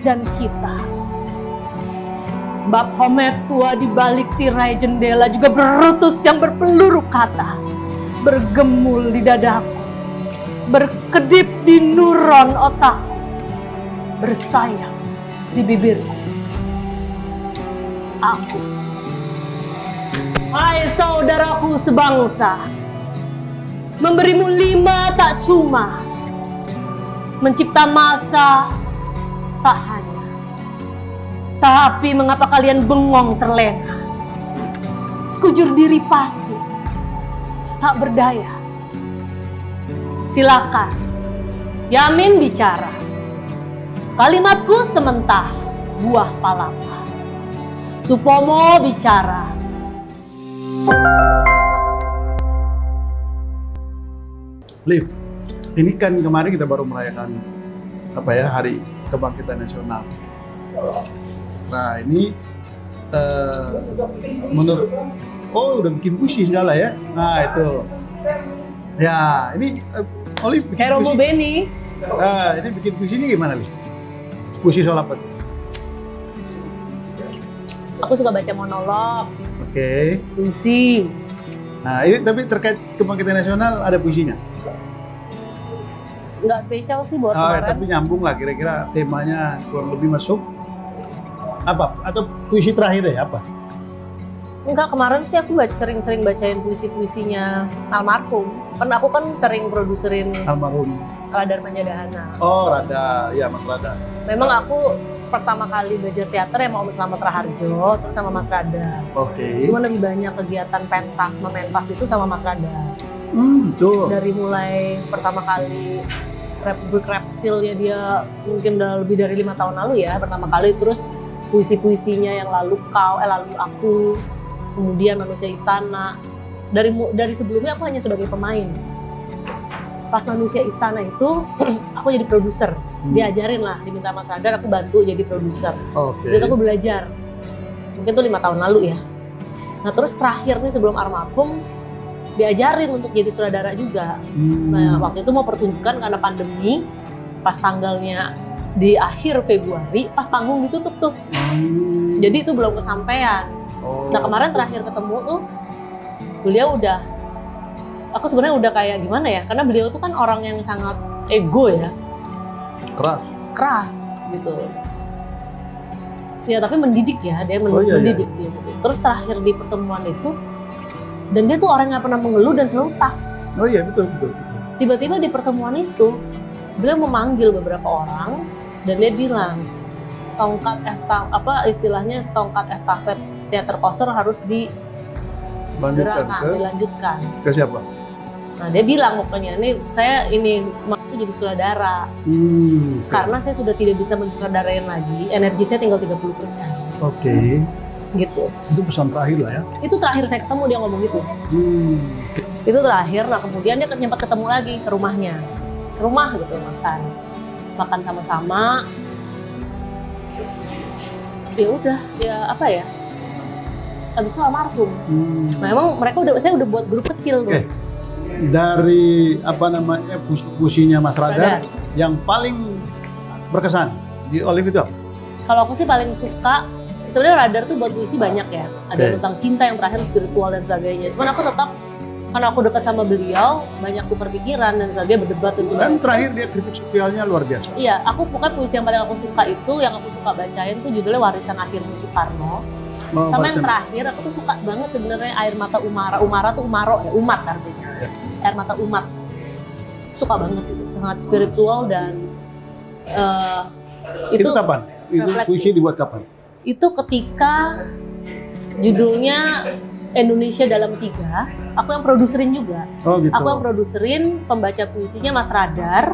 dan kita. Bab Homer tua di balik tirai jendela juga berutus yang berpeluru kata, bergemul di dadaku, berkedip di nuron otakku, bersayap di bibirku. Aku, hai saudaraku sebangsa, memberimu 5 tak cuma, mencipta masa tak hanya. Tapi mengapa kalian bengong terlena? Sekujur diri pasif, tak berdaya. Silakan, Yamin bicara. Kalimatku sementah buah palapa. Supomo bicara. Liv, ini kan kemarin kita baru merayakan Hari Kebangkitan Nasional. Nah ini menurut udah bikin puisi segala ya. Nah itu ya ini Olive bikin Kayak Romo puisi. Beni. Ini bikin puisi ini gimana Liv? Puisi soal apa tuh? Aku suka baca monolog, Oke. puisi. Nah ini tapi terkait Kebangkitan Nasional ada puisinya? Nggak spesial sih buat kemarin. Tapi nyambung lah kira-kira temanya kurang lebih masuk. Apa? Atau puisi terakhir ya apa? Enggak, kemarin sih aku sering-sering bacain puisi-puisinya almarhum. Kan aku kan sering produserin Almarhum. Radar Panjadahana. Oh Rada, ya Mas Rada. Memang aku pertama kali belajar teater ya sama Om Slamet Raharjo, terus sama Mas Rada. Oke. Cuma lebih banyak kegiatan pentas, mementas itu sama Mas Rada. Betul. Dari mulai pertama kali Republik Reptilnya dia mungkin udah lebih dari 5 tahun lalu ya, pertama kali, terus puisi-puisinya yang lalu aku, kemudian Manusia Istana. Dari sebelumnya aku hanya sebagai pemain. Pas Manusia Istana itu aku jadi produser. Diajarin lah, diminta Mas Radar, aku bantu jadi produser. Oke. Di situ aku belajar. Mungkin tuh 5 tahun lalu ya. Nah terus terakhir nih sebelum almarhum diajarin untuk jadi sutradara juga. Nah waktu itu mau pertunjukan karena pandemi, pas tanggalnya di akhir Februari, pas panggung ditutup tuh. Jadi itu belum kesampaian. Nah kemarin terakhir ketemu tuh, beliau udah, aku sebenarnya udah kayak gimana ya, karena beliau tuh kan orang yang sangat ego ya. Keras gitu. Ya tapi mendidik ya, dia mendidik dia. Terus terakhir di pertemuan itu, dan dia tuh orang yang nggak pernah mengeluh dan selalu tough. Oh iya betul. Tiba-tiba di pertemuan itu, beliau memanggil beberapa orang dan dia bilang tongkat estafet teater Koster harus dilanjutkan. Ke siapa? Nah dia bilang pokoknya saya mau jadi sutradara. Karena saya sudah tidak bisa mensutradarain lagi, energi saya tinggal 30%. Oke. Gitu. Itu pesan terakhir lah ya. Itu terakhir saya ketemu dia ngomong gitu. Itu terakhir. Nah kemudian dia sempat ketemu lagi ke rumahnya, ke rumah gitu, makan sama-sama. Ya udah, ya apa ya? Habis itu almarhum. Nah emang saya udah buat grup kecil tuh. Dari puisinya Mas Radar yang paling berkesan di Olive itu apa? Kalau aku sih paling suka, sebenarnya Radar tuh buat puisi banyak ya. Ada tentang cinta yang terakhir, spiritual dan sebagainya. Cuman aku tetap, karena aku dekat sama beliau, banyak tukar pikiran dan sebagainya, berdebat dan sebagainya. Dan terakhir dia kritik sosialnya luar biasa. Iya, aku pokoknya puisi yang paling aku suka itu, yang aku suka bacain tuh judulnya Warisan Akhirmu Soekarno. Sama yang terakhir, aku tuh suka banget sebenarnya Air Mata Umara. Umara tuh umaro ya, umat artinya. Air Mata Umat. Suka banget itu, sangat spiritual dan itu kapan? Itu puisi dibuat kapan? Itu ketika judulnya Indonesia Dalam 3, aku yang produserin juga. Oh gitu. Aku yang produserin, pembaca puisinya Mas Radar,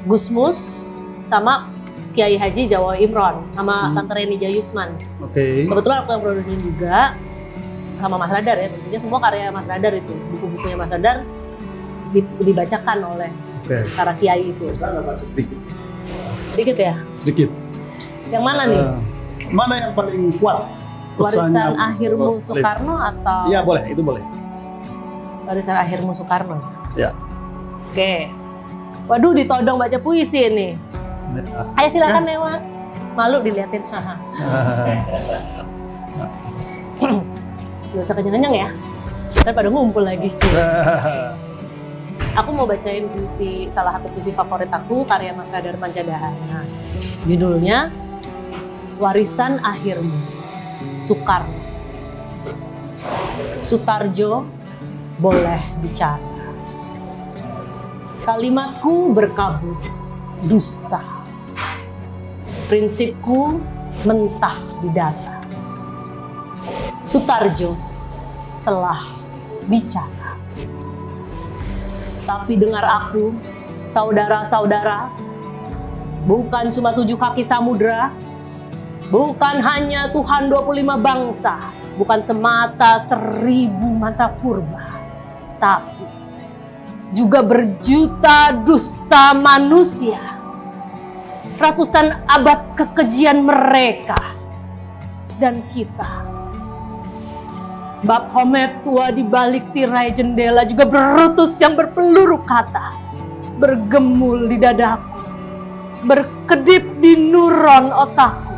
Gusmus, sama Kiai Haji Jawa Imron, sama Tante Reni Jayusman. Oke. Kebetulan aku yang produserin juga, sama Mas Radar ya, tentunya semua karya Mas Radar itu. Buku-bukunya Mas Radar dibacakan oleh para kiai itu. Sedikit ya? Sedikit. Yang mana nih? Mana yang paling kuat? Warisan Akhirmu Soekarno atau? Iya boleh, itu boleh. Warisan Akhirmu Soekarno. Ya. Oke. Waduh, ditodong baca puisi nih. Ayo silakan lewat. Malu diliatin. Gak usah kenyang-kenyang ya. Ntar pada ngumpul lagi. Aku mau bacain puisi, salah satu puisi favorit aku, karya Mas Radar Pancadhana. Judulnya Warisan Akhirmu, Soekarno. Sutarjo boleh bicara. Kalimatku berkabut, dusta. Prinsipku mentah di data. Sutarjo telah bicara. Tapi dengar aku, saudara-saudara, bukan cuma 7 kaki samudra, bukan hanya Tuhan 25 bangsa, bukan semata 1000 mata purba, tapi juga berjuta dusta manusia, ratusan abad kekejian mereka, dan kita. Bab Homet tua di balik tirai jendela juga berutus yang berpeluru kata, bergemul di dadaku, berkedip di nuron otakku,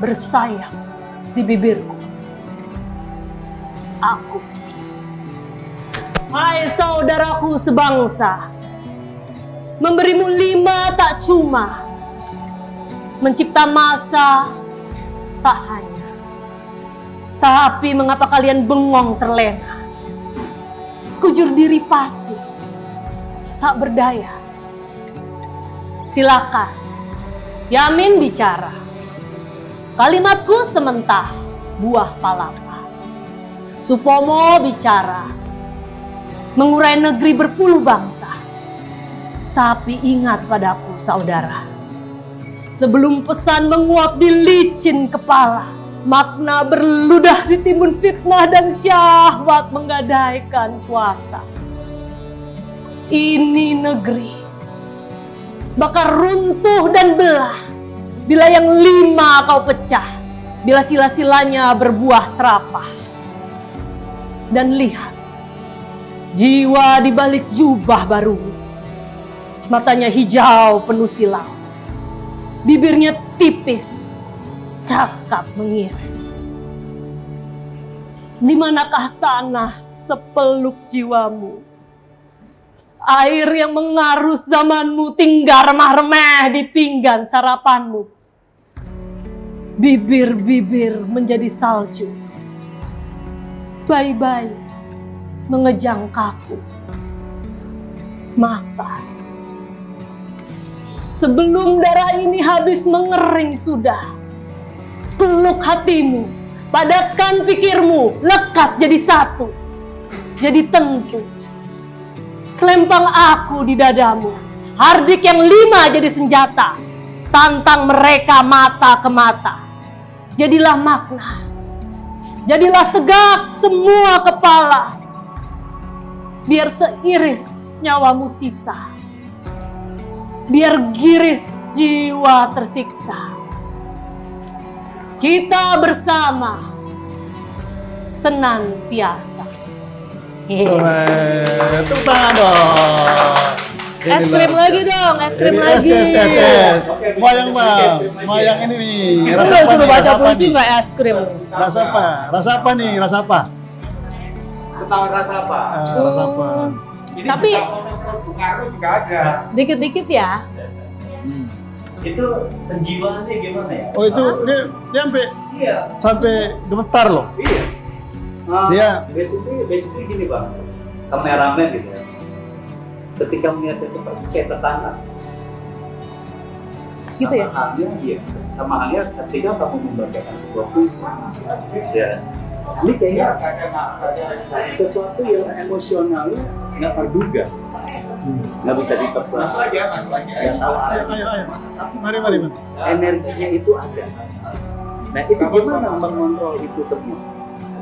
bersayap di bibirku. Aku, hai saudaraku sebangsa, memberimu 5 tak cuma, mencipta masa tak hanya. Tapi mengapa kalian bengong terlena? Sekujur diri pasif, tak berdaya. Silakan, Yamin bicara. Kalimatku sementah buah palapa. Supomo bicara, mengurai negeri berpuluh bangsa. Tapi ingat padaku saudara, sebelum pesan menguap di licin kepala, makna berludah ditimbun fitnah dan syahwat menggadaikan kuasa. Ini negeri bakal runtuh dan belah bila yang 5 kau pecah, bila sila-silanya berbuah serapah. Dan lihat, jiwa di balik jubah baru, matanya hijau penuh silau, bibirnya tipis, cakap mengiris. Di manakah tanah sepeluk jiwamu? Air yang mengarus zamanmu tinggal remah-remeh di pinggan sarapanmu. Bibir-bibir menjadi salju, bayi-bayi mengejang kaku. Maka sebelum darah ini habis mengering sudah, peluk hatimu, padatkan pikirmu, lekat jadi satu, jadi tentu. Selempang aku di dadamu, hardik yang 5 jadi senjata, tantang mereka mata ke mata. Jadilah makna, jadilah tegak semua kepala, biar seiris nyawamu sisa, biar giris jiwa tersiksa. Kita bersama senantiasa. Tepuk tangan dong. Es krim lagi dong, es krim lagi. Mayang ini nih. Lu udah suruh baca puisi nggak es krim? Rasa apa? Rasa apa nih? Rasa apa? Setahun rasa apa? Rasa apa? Ini Tapi Bung Karno juga ada. dikit-dikit ya. Itu penjiwaannya gimana ya? Oh itu dia sampai gemetar loh. Iya. Dia basically gini bang, kameramen gitu ya. Ketika melihatnya seperti kayak tetangga. Gitu ya? Sama halnya ketika kamu membacakan sebuah puisi. Ya. Ini kayaknya sesuatu yang emosionalnya nggak terduga. Nggak bisa ditebak. Masuk aja. Nggak tahu ayo. Mari. Energinya itu ada. Nah itu gimana mengontrol itu semua?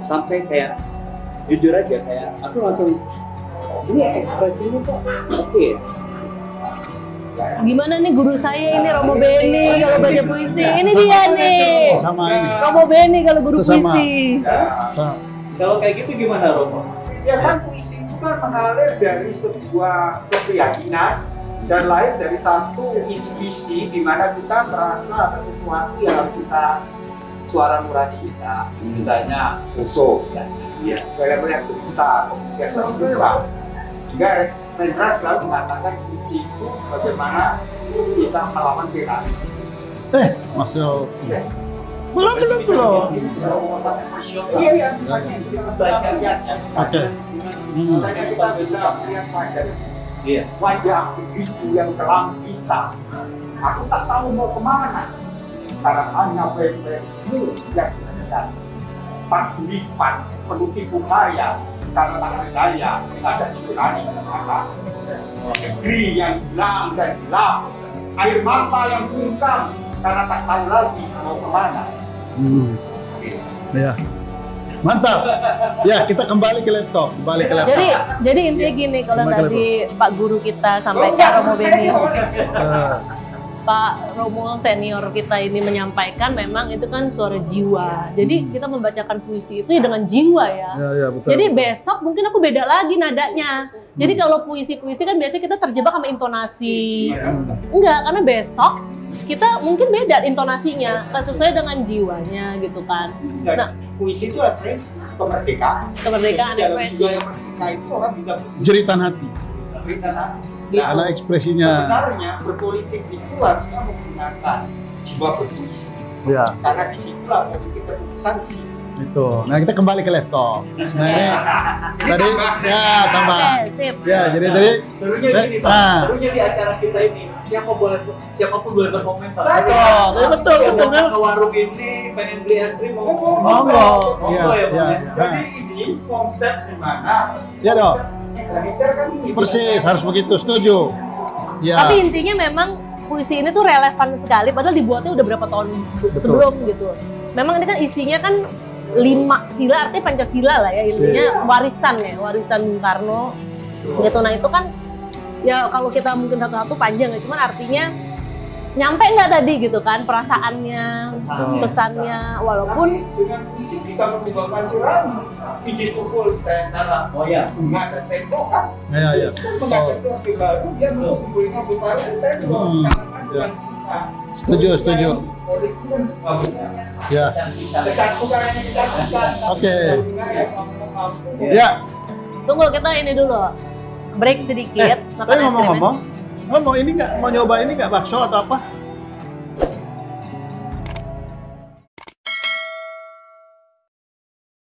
Sampai kayak jujur aja kayak aku langsung ini ekspresinya kok oke ya. Gimana nih guru saya ini Romo Beni kalau baca puisi. Ini dia nih. Sama ini. Romo Beni kalau guru puisi. Kalau kayak gitu gimana Romo? Ya kan puisi itu kan mengalir dari sebuah keyakinan dan lahir dari satu intuisi di mana kita merasa ada sesuatu yang harus kita suara nurani kita, misalnya usul, ya, benar-benar kita, kemudian terbuka. Juga Rendra selalu mengatakan visi itu bagaimana kita melawan tirani. Masuk. Ya. Belum. Iya, iya. Oke. Misalnya kita bisa melihat wajah itu yang kelam kita. Aku tak tahu mau kemana. Karena hanya semua yang ada. Pak lipat penuh tipu daya karena tak berdaya, ada tirani masa. Negeri yang hilang dan gelap, air mata yang bungkam karena tak tahu lagi mau kemana. Ya. Mantap. Ya, kita kembali ke laptop. Jadi intinya gini, kalau tadi Pak Guru kita sampaikan, Romo Beni, Pak Romo senior kita ini menyampaikan memang itu kan suara jiwa. Jadi kita membacakan puisi itu ya dengan jiwa ya. Ya, betul. Jadi besok mungkin aku beda lagi nadanya. Jadi kalau puisi-puisi kan biasanya kita terjebak sama intonasi. Enggak, karena besok kita mungkin beda intonasinya, sesuai dengan jiwanya gitu kan. Nah, puisi itu artinya kemerdekaan ekspresi. Yang merdeka itu orang bisa jeritan hati. jeritan hati. Karena ekspresinya. Sebenarnya berpolitik itu harusnya menggunakan jiwa berpuisi. Ya. Karena disitulah politik keputusan di situ. Itu. Nah, kita kembali ke laptop. Nah, ini tadi ya tambah. Sip. Ya, jadi tadi Serunya gini, Pak. Serunya di acara kita ini, siapapun boleh berkomentar. Betul. Yang datang ke warung ini pengen beli es krim mau Monggo. ya, Pak. Jadi ini konsep di mana? Ya dong. Militer kan ini. Persis, harus begitu. Setuju. Ya. Tapi intinya memang puisi ini tuh relevan sekali, padahal dibuatnya udah berapa tahun sebelum gitu. Memang ini kan isinya kan 5 sila, artinya Pancasila lah ya, intinya warisan Bung Karno gitu. Nah itu kan ya kalau kita mungkin satu-satu panjang ya, cuman artinya nyampe nggak tadi gitu kan perasaannya, pesannya, walaupun dengan puisi bisa mengubahkan tirani. Biji tukul kayak cara bunga dan tembok kan. Ya. Mengatakan Orde Baru dia mengumpulkan bupati dan tembok. Ya. Setuju. Ya. Oke. Ya. tunggu kita ini dulu break sedikit. Tapi ngomong-ngomong, ini nggak mau nyoba ini nggak bakso atau apa?